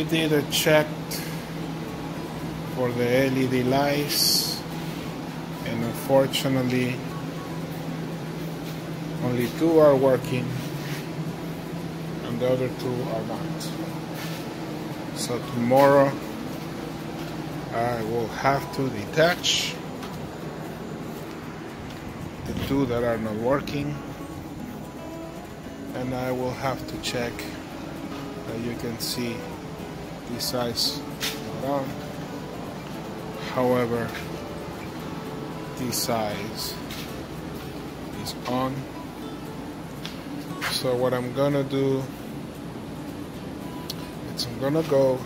we did a check for the LED lights, and unfortunately only 2 are working and the other 2 are not. So tomorrow I will have to detach the 2 that are not working, and I will have to check that you can see this size not on. However, this size is on. So what I'm gonna do is I'm gonna go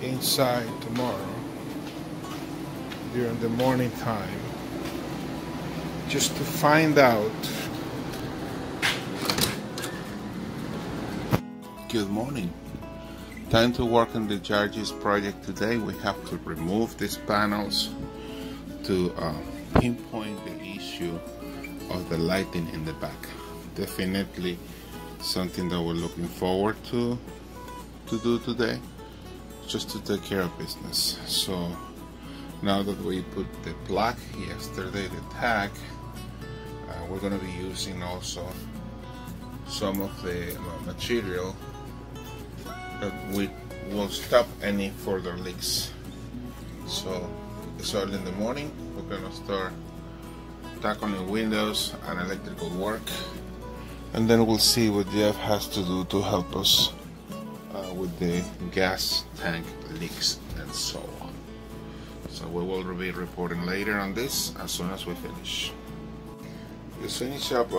inside tomorrow during the morning time just to find out. Good morning. Time to work on the Yaryis project today. We have to remove these panels to pinpoint the issue of the lighting in the back. Definitely something that we're looking forward to do today, just to take care of business. So now that we put the plug yesterday, the tag, we're going to be using also some of the material that we will stop any further leaks. So it's early in the morning. We're going to start tackling windows and electrical work, and then we'll see what Jeff has to do to help us with the gas tank leaks and so on. So we will be reporting later on this as soon as we finish. We finish up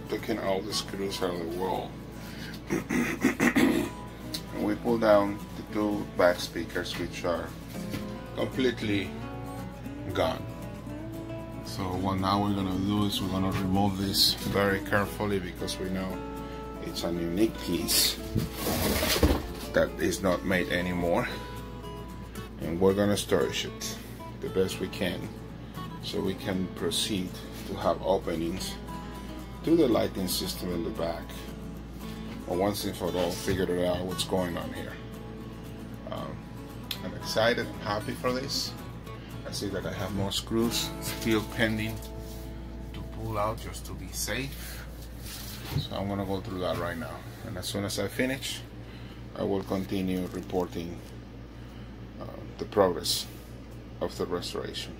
taking all the screws out of the wall. And we pull down the 2 back speakers, which are completely gone. So what now we're gonna do is we're gonna remove this very carefully, because we know it's a unique piece that is not made anymore, and we're gonna storage it the best we can so we can proceed to have openings to the lighting system in the back. But once and for all, figured it out what's going on here. I'm excited, I'm happy for this. I see that I have more screws still pending to pull out just to be safe. So I'm gonna go through that right now. And as soon as I finish, I will continue reporting the progress of the restoration.